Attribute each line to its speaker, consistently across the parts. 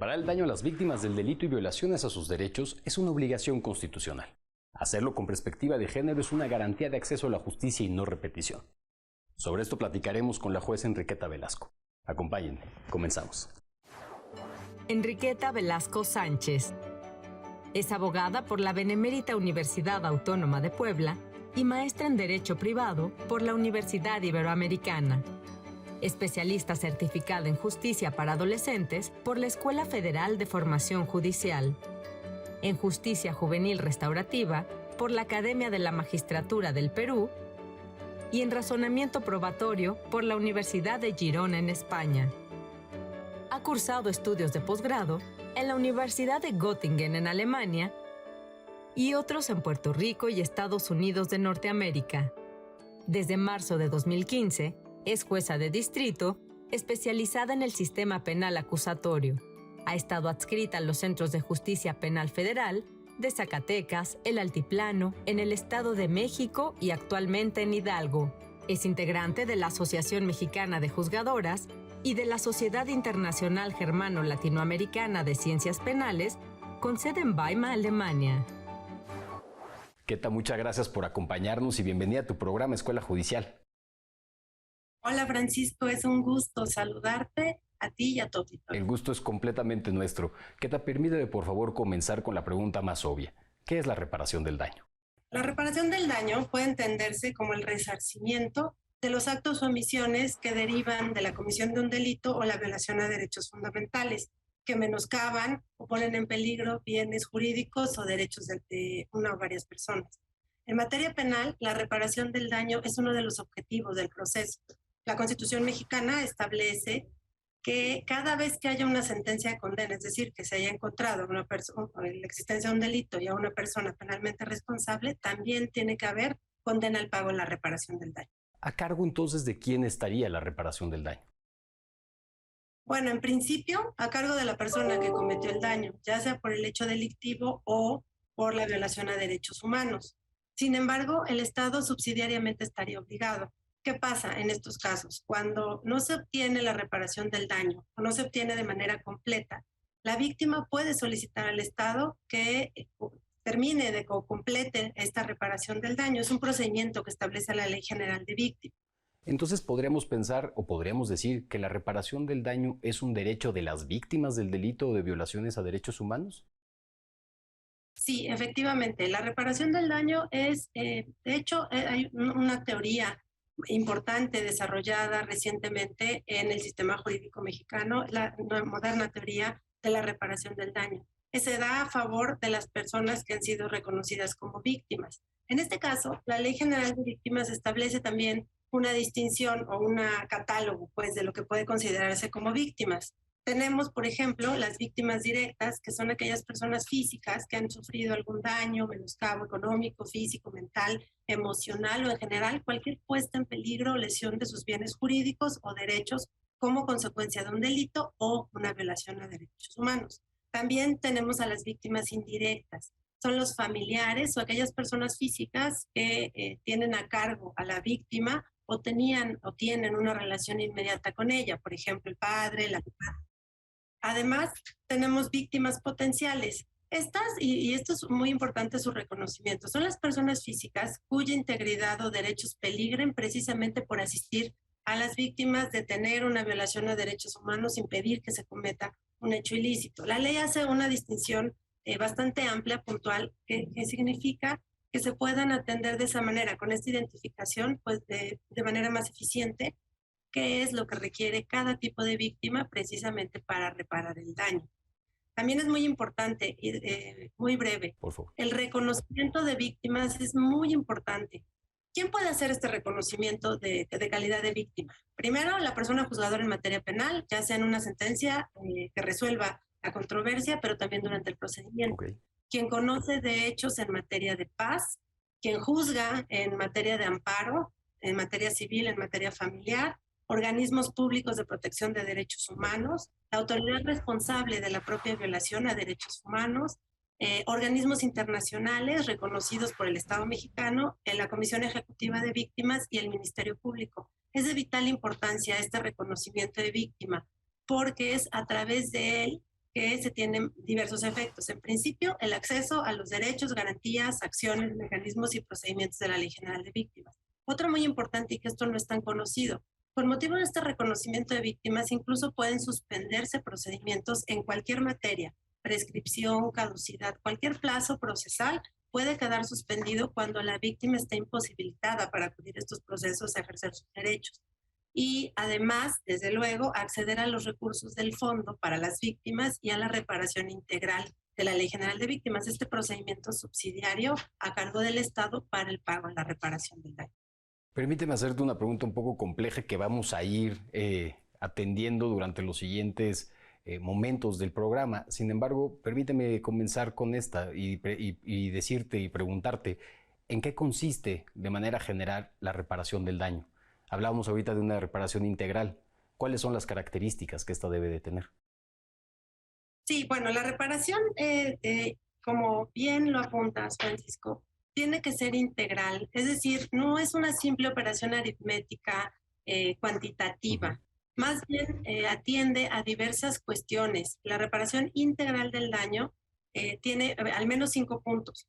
Speaker 1: Reparar el daño a las víctimas del delito y violaciones a sus derechos es una obligación constitucional. Hacerlo con perspectiva de género es una garantía de acceso a la justicia y no repetición. Sobre esto platicaremos con la jueza Enriqueta Velasco. Acompáñenme, comenzamos.
Speaker 2: Enriqueta Velasco Sánchez es abogada por la Benemérita Universidad Autónoma de Puebla y maestra en Derecho Privado por la Universidad Iberoamericana. Especialista certificada en Justicia para Adolescentes por la Escuela Federal de Formación Judicial. En Justicia Juvenil Restaurativa por la Academia de la Magistratura del Perú y en Razonamiento Probatorio por la Universidad de Girona en España. Ha cursado estudios de posgrado en la Universidad de Göttingen en Alemania y otros en Puerto Rico y Estados Unidos de Norteamérica. Desde marzo de 2015, es jueza de distrito, especializada en el sistema penal acusatorio. Ha estado adscrita a los Centros de Justicia Penal Federal de Zacatecas, el Altiplano, en el Estado de México y actualmente en Hidalgo. Es integrante de la Asociación Mexicana de Juzgadoras y de la Sociedad Internacional Germano-Latinoamericana de Ciencias Penales, con sede en Weimar, Alemania.
Speaker 1: Enriqueta, muchas gracias por acompañarnos y bienvenida a tu programa Escuela Judicial.
Speaker 3: Hola Francisco, es un gusto saludarte a ti y a tu auditorio.
Speaker 1: El gusto es completamente nuestro. Enriqueta, permíteme por favor comenzar con la pregunta más obvia. ¿Qué es la reparación del daño?
Speaker 3: La reparación del daño puede entenderse como el resarcimiento de los actos o omisiones que derivan de la comisión de un delito o la violación a derechos fundamentales, que menoscaban o ponen en peligro bienes jurídicos o derechos de una o varias personas. En materia penal, la reparación del daño es uno de los objetivos del proceso. La Constitución mexicana establece que cada vez que haya una sentencia de condena, es decir, que se haya encontrado la existencia de un delito y a una persona penalmente responsable, también tiene que haber condena al pago de la reparación del daño.
Speaker 1: ¿A cargo entonces de quién estaría la reparación del daño?
Speaker 3: Bueno, en principio, a cargo de la persona que cometió el daño, ya sea por el hecho delictivo o por la violación a derechos humanos. Sin embargo, el Estado subsidiariamente estaría obligado. ¿Qué pasa en estos casos? Cuando no se obtiene la reparación del daño o no se obtiene de manera completa, la víctima puede solicitar al Estado que termine o complete esta reparación del daño. Es un procedimiento que establece la Ley General de Víctimas.
Speaker 1: Entonces podríamos pensar o podríamos decir que la reparación del daño es un derecho de las víctimas del delito o de violaciones a derechos humanos.
Speaker 3: Sí, efectivamente. La reparación del daño es, de hecho, hay una teoría importante desarrollada recientemente en el sistema jurídico mexicano, la moderna teoría de la reparación del daño, que se da a favor de las personas que han sido reconocidas como víctimas. En este caso, la Ley General de Víctimas establece también una distinción o un catálogo, pues, de lo que puede considerarse como víctimas. Tenemos, por ejemplo, las víctimas directas, que son aquellas personas físicas que han sufrido algún daño, menoscabo económico, físico, mental, emocional o en general cualquier puesta en peligro o lesión de sus bienes jurídicos o derechos como consecuencia de un delito o una violación a derechos humanos. También tenemos a las víctimas indirectas. Son los familiares o aquellas personas físicas que tienen a cargo a la víctima o tenían o tienen una relación inmediata con ella, por ejemplo, el padre, la madre. Además, tenemos víctimas potenciales. Estas, y esto es muy importante su reconocimiento, son las personas físicas cuya integridad o derechos peligren precisamente por asistir a las víctimas de tener una violación a derechos humanos, impedir que se cometa un hecho ilícito. La ley hace una distinción bastante amplia, puntual, que significa que se puedan atender de esa manera, con esta identificación, pues de manera más eficiente, qué es lo que requiere cada tipo de víctima precisamente para reparar el daño. También es muy importante y muy breve.
Speaker 1: Por favor.
Speaker 3: El reconocimiento de víctimas es muy importante. ¿Quién puede hacer este reconocimiento de calidad de víctima? Primero, la persona juzgadora en materia penal, ya sea en una sentencia que resuelva la controversia, pero también durante el procedimiento.
Speaker 1: Okay.
Speaker 3: Quien conoce de hechos en materia de paz, quien juzga en materia de amparo, en materia civil, en materia familiar, organismos públicos de protección de derechos humanos, la autoridad responsable de la propia violación a derechos humanos, organismos internacionales reconocidos por el Estado mexicano, la Comisión Ejecutiva de Víctimas y el Ministerio Público. Es de vital importancia este reconocimiento de víctima, porque es a través de él que se tienen diversos efectos. En principio, el acceso a los derechos, garantías, acciones, mecanismos y procedimientos de la Ley General de Víctimas. Otro muy importante, y que esto no es tan conocido, por motivo de este reconocimiento de víctimas, incluso pueden suspenderse procedimientos en cualquier materia, prescripción, caducidad, cualquier plazo procesal puede quedar suspendido cuando la víctima está imposibilitada para acudir a estos procesos a ejercer sus derechos. Y además, desde luego, acceder a los recursos del Fondo para las Víctimas y a la reparación integral de la Ley General de Víctimas, este procedimiento subsidiario a cargo del Estado para el pago de la reparación del daño.
Speaker 1: Permíteme hacerte una pregunta un poco compleja que vamos a ir atendiendo durante los siguientes momentos del programa. Sin embargo, permíteme comenzar con esta y decirte y preguntarte, ¿en qué consiste de manera general la reparación del daño? Hablábamos ahorita de una reparación integral. ¿Cuáles son las características que esta debe de tener?
Speaker 3: Sí, bueno, la reparación, como bien lo apuntas, Francisco, tiene que ser integral, es decir, no es una simple operación aritmética cuantitativa, más bien atiende a diversas cuestiones. La reparación integral del daño tiene al menos 5 puntos.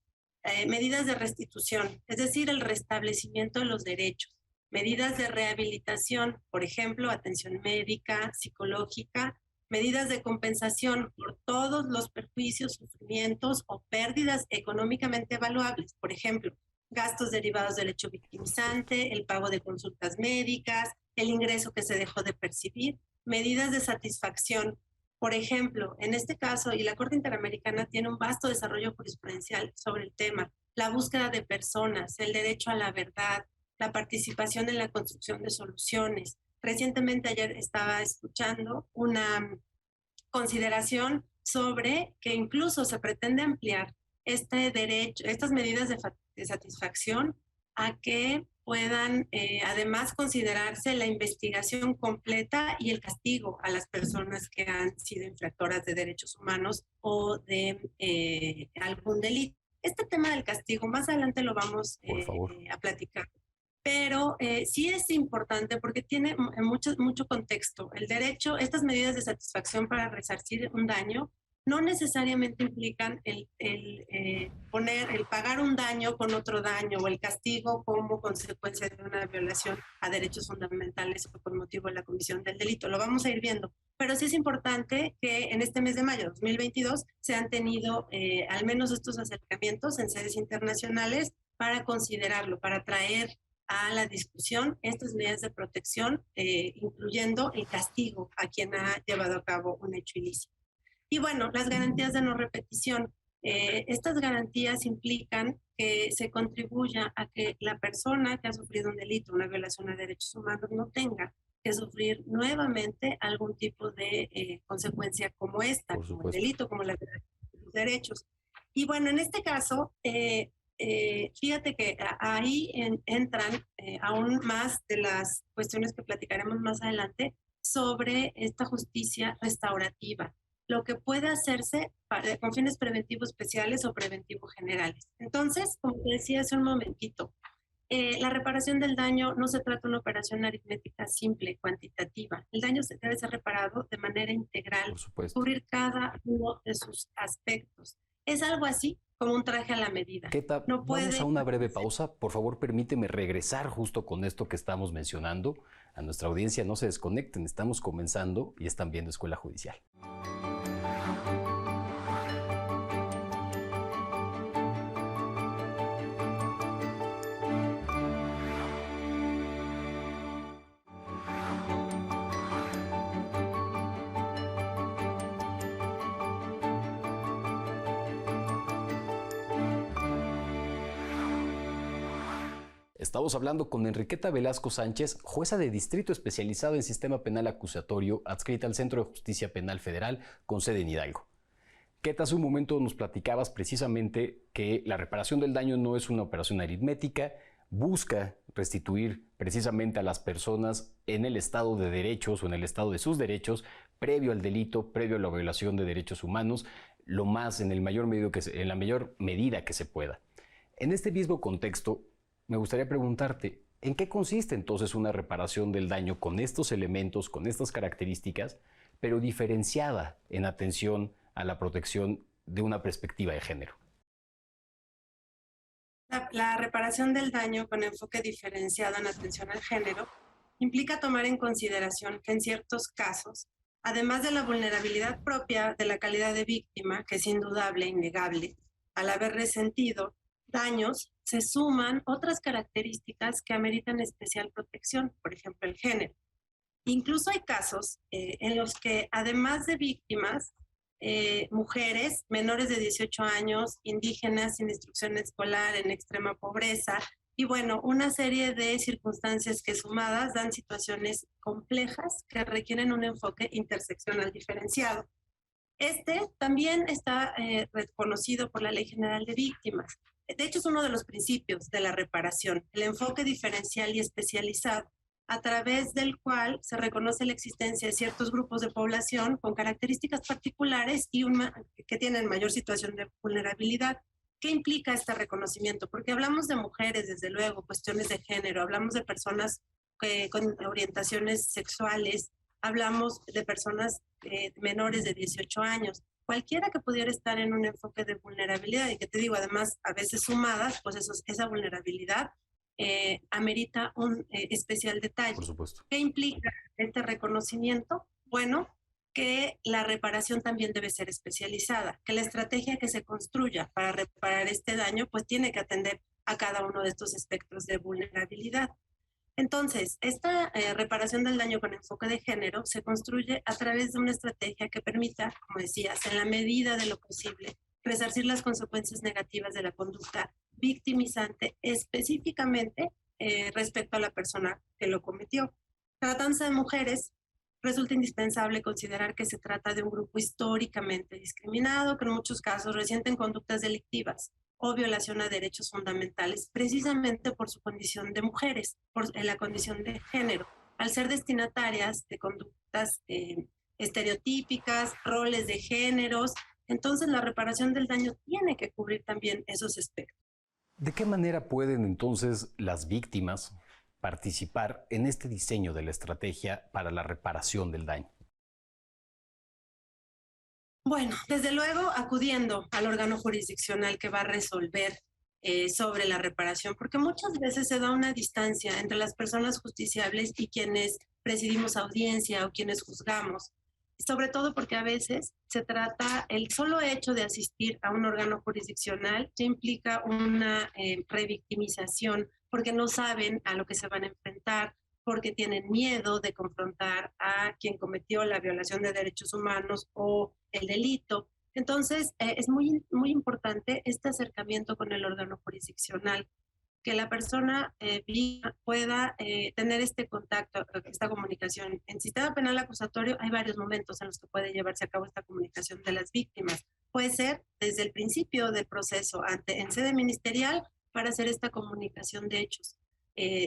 Speaker 3: Medidas de restitución, es decir, el restablecimiento de los derechos. Medidas de rehabilitación, por ejemplo, atención médica, psicológica. Medidas de compensación por todos los perjuicios, sufrimientos o pérdidas económicamente evaluables, por ejemplo, gastos derivados del hecho victimizante, el pago de consultas médicas, el ingreso que se dejó de percibir. Medidas de satisfacción, por ejemplo, en este caso, y la Corte Interamericana tiene un vasto desarrollo jurisprudencial sobre el tema, la búsqueda de personas, el derecho a la verdad, la participación en la construcción de soluciones. Recientemente ayer estaba escuchando una consideración sobre que incluso se pretende ampliar este derecho, estas medidas de satisfacción a que puedan además considerarse la investigación completa y el castigo a las personas que han sido infractoras de derechos humanos o de algún delito. Este tema del castigo, más adelante lo vamos a platicar. Pero sí es importante porque tiene mucho contexto. El derecho, estas medidas de satisfacción para resarcir un daño no necesariamente implican el pagar un daño con otro daño o el castigo como consecuencia de una violación a derechos fundamentales o por motivo de la comisión del delito. Lo vamos a ir viendo. Pero sí es importante que en este mes de mayo de 2022 se han tenido al menos estos acercamientos en sedes internacionales para considerarlo, para traer a la discusión estas medidas de protección, incluyendo el castigo a quien ha llevado a cabo un hecho ilícito. Y bueno, las garantías de no repetición. Estas garantías implican que se contribuya a que la persona que ha sufrido un delito, una violación a derechos humanos, no tenga que sufrir nuevamente algún tipo de consecuencia como esta, como el delito, como la violación de los derechos. Y bueno, en este caso, fíjate que ahí entran aún más de las cuestiones que platicaremos más adelante sobre esta justicia restaurativa, lo que puede hacerse con fines preventivos especiales o preventivos generales. Entonces, como te decía hace un momentito, la reparación del daño no se trata de una operación aritmética simple, cuantitativa. El daño debe ser reparado de manera integral, cubrir cada uno de sus aspectos. Es algo así como un traje a la medida.
Speaker 1: Keta, vamos a una breve pausa. Por favor, permíteme regresar justo con esto que estamos mencionando. A nuestra audiencia no se desconecten, estamos comenzando y están viendo Escuela Judicial. Estamos hablando con Enriqueta Velasco Sánchez, jueza de distrito especializada en sistema penal acusatorio, adscrita al Centro de Justicia Penal Federal con sede en Hidalgo. Keta, hace un momento nos platicabas precisamente que la reparación del daño no es una operación aritmética, busca restituir precisamente a las personas en el estado de derechos o en el estado de sus derechos previo al delito, previo a la violación de derechos humanos, lo más en la mayor medida que se pueda. En este mismo contexto, me gustaría preguntarte, ¿en qué consiste entonces una reparación del daño con estos elementos, con estas características, pero diferenciada en atención a la protección de una perspectiva de género?
Speaker 3: La reparación del daño con enfoque diferenciado en atención al género implica tomar en consideración que en ciertos casos, además de la vulnerabilidad propia de la calidad de víctima, que es indudable e innegable, al haber resentido daños, se suman otras características que ameritan especial protección, por ejemplo, el género. Incluso hay casos en los que, además de víctimas, mujeres menores de 18 años, indígenas sin instrucción escolar, en extrema pobreza, y bueno, una serie de circunstancias que sumadas dan situaciones complejas que requieren un enfoque interseccional diferenciado. Este también está reconocido por la Ley General de Víctimas. De hecho, es uno de los principios de la reparación, el enfoque diferencial y especializado, a través del cual se reconoce la existencia de ciertos grupos de población con características particulares y que tienen mayor situación de vulnerabilidad. ¿Qué implica este reconocimiento? Porque hablamos de mujeres, desde luego, cuestiones de género, hablamos de personas con orientaciones sexuales, hablamos de personas menores de 18 años. Cualquiera que pudiera estar en un enfoque de vulnerabilidad y que te digo, además, a veces sumadas, pues esa vulnerabilidad amerita un especial detalle.
Speaker 1: Por supuesto.
Speaker 3: ¿Qué implica este reconocimiento? Bueno, que la reparación también debe ser especializada, que la estrategia que se construya para reparar este daño pues tiene que atender a cada uno de estos espectros de vulnerabilidad. Entonces, esta reparación del daño con enfoque de género se construye a través de una estrategia que permita, como decías, en la medida de lo posible, resarcir las consecuencias negativas de la conducta victimizante, específicamente respecto a la persona que lo cometió. Tratándose de mujeres, resulta indispensable considerar que se trata de un grupo históricamente discriminado, que en muchos casos resienten conductas delictivas o violación a derechos fundamentales, precisamente por su condición de mujeres, por la condición de género, al ser destinatarias de conductas estereotípicas, roles de géneros. Entonces, la reparación del daño tiene que cubrir también esos aspectos.
Speaker 1: ¿De qué manera pueden entonces las víctimas participar en este diseño de la estrategia para la reparación del daño?
Speaker 3: Bueno, desde luego acudiendo al órgano jurisdiccional que va a resolver sobre la reparación, porque muchas veces se da una distancia entre las personas justiciables y quienes presidimos audiencia o quienes juzgamos. Sobre todo porque a veces se trata, el solo hecho de asistir a un órgano jurisdiccional ya implica una revictimización, porque no saben a lo que se van a enfrentar, porque tienen miedo de confrontar a quien cometió la violación de derechos humanos o el delito. Entonces, es muy, muy importante este acercamiento con el órgano jurisdiccional, que la persona pueda tener este contacto, esta comunicación. En sistema penal acusatorio hay varios momentos en los que puede llevarse a cabo esta comunicación de las víctimas. Puede ser desde el principio del proceso en sede ministerial para hacer esta comunicación de hechos,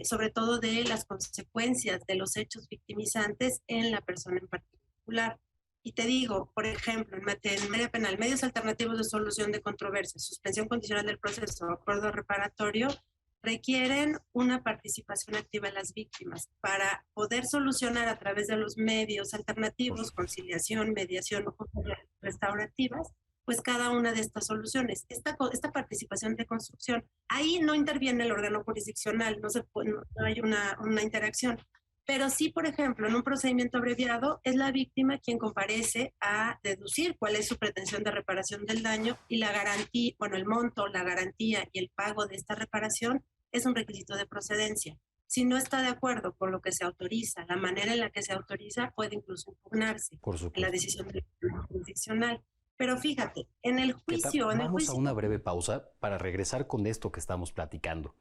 Speaker 3: sobre todo de las consecuencias de los hechos victimizantes en la persona en particular. Y te digo, por ejemplo, en materia penal, medios alternativos de solución de controversias, suspensión condicional del proceso, acuerdo reparatorio, requieren una participación activa de las víctimas para poder solucionar a través de los medios alternativos, conciliación, mediación o restaurativas, pues cada una de estas soluciones. Esta participación de construcción, ahí no interviene el órgano jurisdiccional, no hay una interacción. Pero sí, por ejemplo, en un procedimiento abreviado, es la víctima quien comparece a deducir cuál es su pretensión de reparación del daño y la garantía, bueno, el monto, la garantía y el pago de esta reparación es un requisito de procedencia. Si no está de acuerdo con lo que se autoriza, la manera en la que se autoriza puede incluso impugnarse en la decisión del jurisdiccional. Pero fíjate, en el juicio...
Speaker 1: Vamos a una breve pausa para regresar con esto que estamos platicando.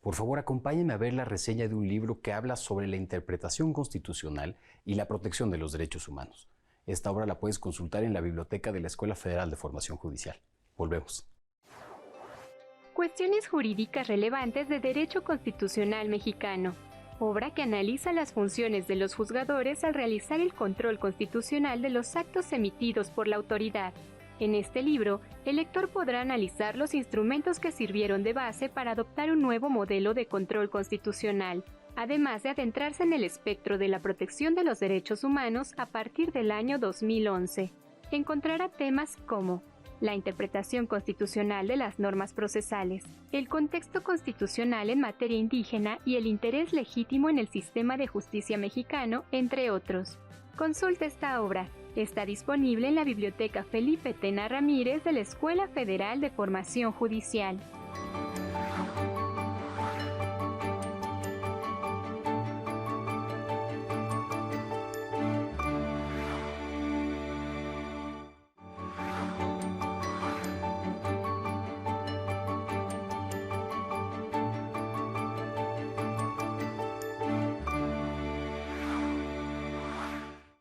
Speaker 1: Por favor, acompáñenme a ver la reseña de un libro que habla sobre la interpretación constitucional y la protección de los derechos humanos. Esta obra la puedes consultar en la biblioteca de la Escuela Federal de Formación Judicial. Volvemos.
Speaker 4: Cuestiones jurídicas relevantes de derecho constitucional mexicano. Obra que analiza las funciones de los juzgadores al realizar el control constitucional de los actos emitidos por la autoridad. En este libro, el lector podrá analizar los instrumentos que sirvieron de base para adoptar un nuevo modelo de control constitucional, además de adentrarse en el espectro de la protección de los derechos humanos a partir del año 2011. encontrará temas como la interpretación constitucional de las normas procesales, el contexto constitucional en materia indígena y el interés legítimo en el sistema de justicia mexicano, entre otros. Consulta esta obra. Está disponible en la Biblioteca Felipe Tena Ramírez de la Escuela Federal de Formación Judicial.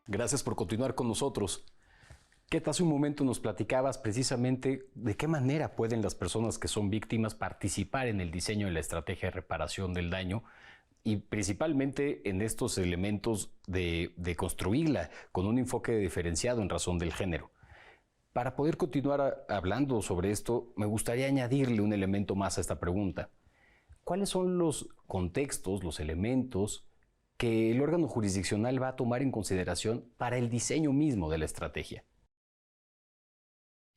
Speaker 1: Gracias por continuar con nosotros. Ket, hace un momento nos platicabas precisamente de qué manera pueden las personas que son víctimas participar en el diseño de la estrategia de reparación del daño y principalmente en estos elementos de construirla con un enfoque diferenciado en razón del género. Para poder continuar hablando sobre esto, me gustaría añadirle un elemento más a esta pregunta. ¿Cuáles son los contextos, los elementos que el órgano jurisdiccional va a tomar en consideración para el diseño mismo de la estrategia?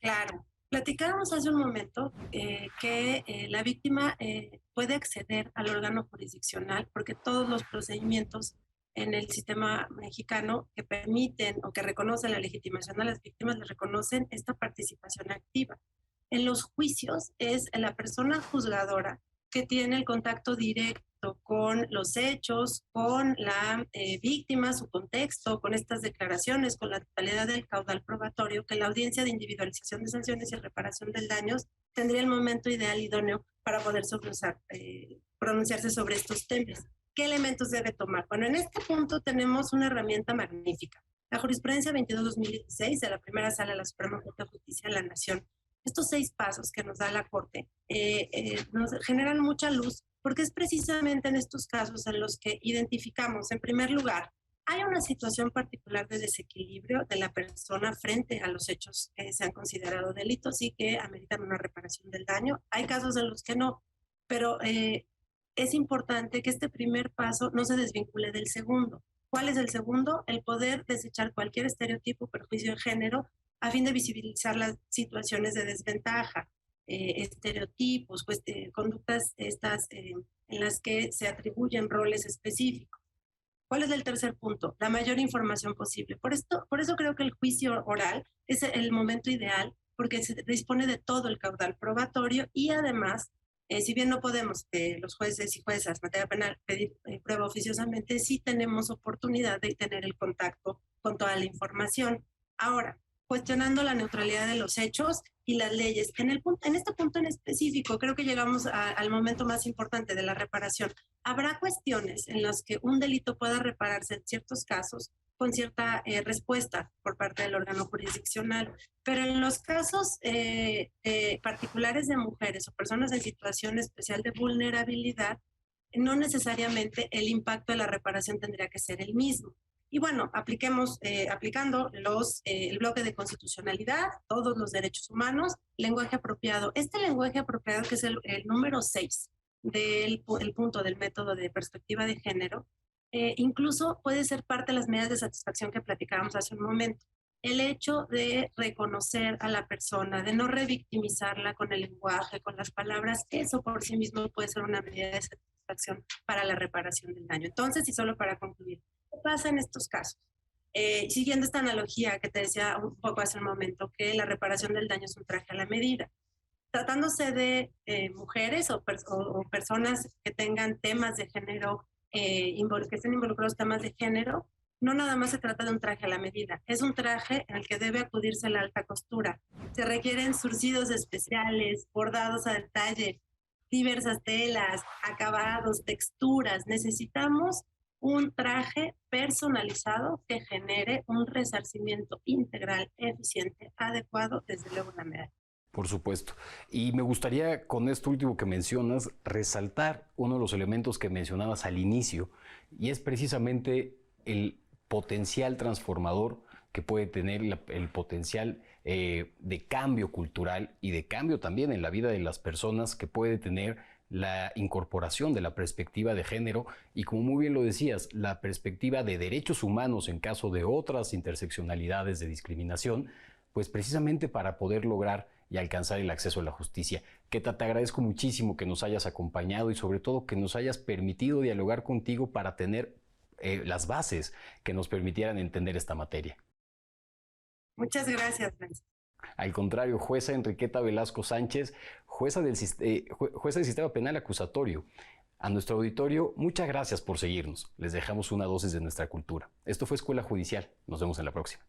Speaker 3: Claro, platicábamos hace un momento que la víctima puede acceder al órgano jurisdiccional porque todos los procedimientos en el sistema mexicano que permiten o que reconocen la legitimación a las víctimas le reconocen esta participación activa. En los juicios es la persona juzgadora que tiene el contacto directo con los hechos, con la víctima, su contexto, con estas declaraciones, con la totalidad del caudal probatorio, que la audiencia de individualización de sanciones y reparación del daño tendría el momento ideal idóneo para poder pronunciarse sobre estos temas. ¿Qué elementos debe tomar? Bueno, en este punto tenemos una herramienta magnífica. La jurisprudencia 22-2016 de la primera sala de la Suprema Corte de Justicia de la Nación. Estos 6 pasos que nos da la Corte nos generan mucha luz porque es precisamente en estos casos en los que identificamos, en primer lugar, hay una situación particular de desequilibrio de la persona frente a los hechos que se han considerado delitos y que ameritan una reparación del daño. Hay casos en los que no, pero es importante que este primer paso no se desvincule del segundo. ¿Cuál es el segundo? El poder desechar cualquier estereotipo o perjuicio de género a fin de visibilizar las situaciones de desventaja, estereotipos, conductas en las que se atribuyen roles específicos. ¿Cuál es el tercer punto? La mayor información posible. Por eso creo que el juicio oral es el momento ideal porque se dispone de todo el caudal probatorio y además, si bien no podemos, los jueces y juezas en materia penal, pedir prueba oficiosamente, sí tenemos oportunidad de tener el contacto con toda la información. Ahora, cuestionando la neutralidad de los hechos y las leyes. En este punto en específico, creo que llegamos al momento más importante de la reparación. Habrá cuestiones en las que un delito pueda repararse en ciertos casos con cierta respuesta por parte del órgano jurisdiccional, pero en los casos particulares de mujeres o personas en situación especial de vulnerabilidad, no necesariamente el impacto de la reparación tendría que ser el mismo. Y bueno, aplicando el bloque de constitucionalidad, todos los derechos humanos, lenguaje apropiado. Este lenguaje apropiado, que es el número 6 del punto del método de perspectiva de género, incluso puede ser parte de las medidas de satisfacción que platicábamos hace un momento. El hecho de reconocer a la persona, de no revictimizarla con el lenguaje, con las palabras, eso por sí mismo puede ser una medida de satisfacción para la reparación del daño. Entonces, y solo para concluir, ¿qué pasa en estos casos? Siguiendo esta analogía que te decía un poco hace un momento, que la reparación del daño es un traje a la medida. Tratándose de mujeres o personas que tengan temas de género, que estén involucrados temas de género, no nada más se trata de un traje a la medida, es un traje en el que debe acudirse a la alta costura. Se requieren surcidos especiales, bordados a detalle, diversas telas, acabados, texturas. Necesitamos un traje personalizado que genere un resarcimiento integral, eficiente, adecuado, desde luego la medida.
Speaker 1: Por supuesto. Y me gustaría, con esto último que mencionas, resaltar uno de los elementos que mencionabas al inicio, y es precisamente el potencial transformador que puede tener, el potencial de cambio cultural y de cambio también en la vida de las personas que puede tener la incorporación de la perspectiva de género y, como muy bien lo decías, la perspectiva de derechos humanos en caso de otras interseccionalidades de discriminación, pues precisamente para poder lograr y alcanzar el acceso a la justicia. Keta, te agradezco muchísimo que nos hayas acompañado y sobre todo que nos hayas permitido dialogar contigo para tener las bases que nos permitieran entender esta materia.
Speaker 3: Muchas gracias, Francisco.
Speaker 1: Al contrario, jueza Enriqueta Velasco Sánchez, jueza del Sistema Penal Acusatorio. A nuestro auditorio, muchas gracias por seguirnos. Les dejamos una dosis de nuestra cultura. Esto fue Escuela Judicial. Nos vemos en la próxima.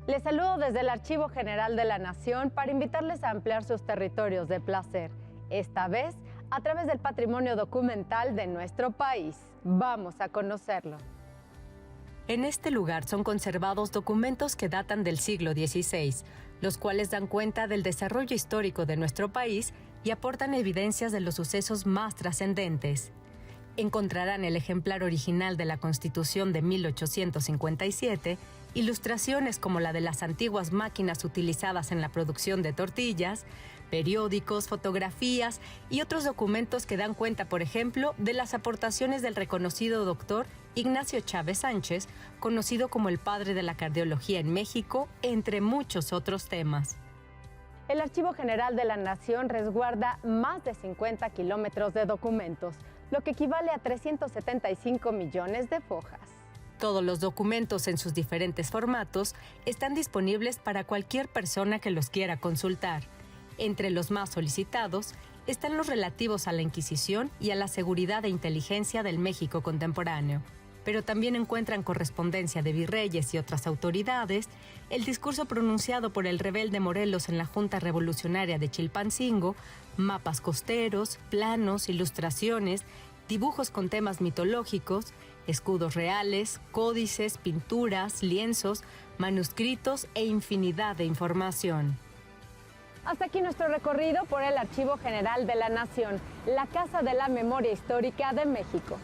Speaker 5: Les saludo desde el Archivo General de la Nación para invitarles a ampliar sus territorios de placer. Esta vez, a través del patrimonio documental de nuestro país. Vamos a conocerlo.
Speaker 2: En este lugar son conservados documentos que datan del siglo XVI, los cuales dan cuenta del desarrollo histórico de nuestro país y aportan evidencias de los sucesos más trascendentes. Encontrarán el ejemplar original de la Constitución de 1857, ilustraciones como la de las antiguas máquinas utilizadas en la producción de tortillas, periódicos, fotografías y otros documentos que dan cuenta, por ejemplo, de las aportaciones del reconocido doctor Ignacio Chávez Sánchez, conocido como el padre de la cardiología en México, entre muchos otros temas.
Speaker 5: El Archivo General de la Nación resguarda más de 50 kilómetros de documentos, lo que equivale a 375 millones de fojas.
Speaker 2: Todos los documentos en sus diferentes formatos están disponibles para cualquier persona que los quiera consultar. Entre los más solicitados están los relativos a la Inquisición y a la seguridad e inteligencia del México contemporáneo. Pero también encuentran correspondencia de virreyes y otras autoridades, el discurso pronunciado por el rebelde Morelos en la Junta Revolucionaria de Chilpancingo, mapas costeros, planos, ilustraciones, dibujos con temas mitológicos, escudos reales, códices, pinturas, lienzos, manuscritos e infinidad de información.
Speaker 5: Hasta aquí nuestro recorrido por el Archivo General de la Nación, la Casa de la Memoria Histórica de México.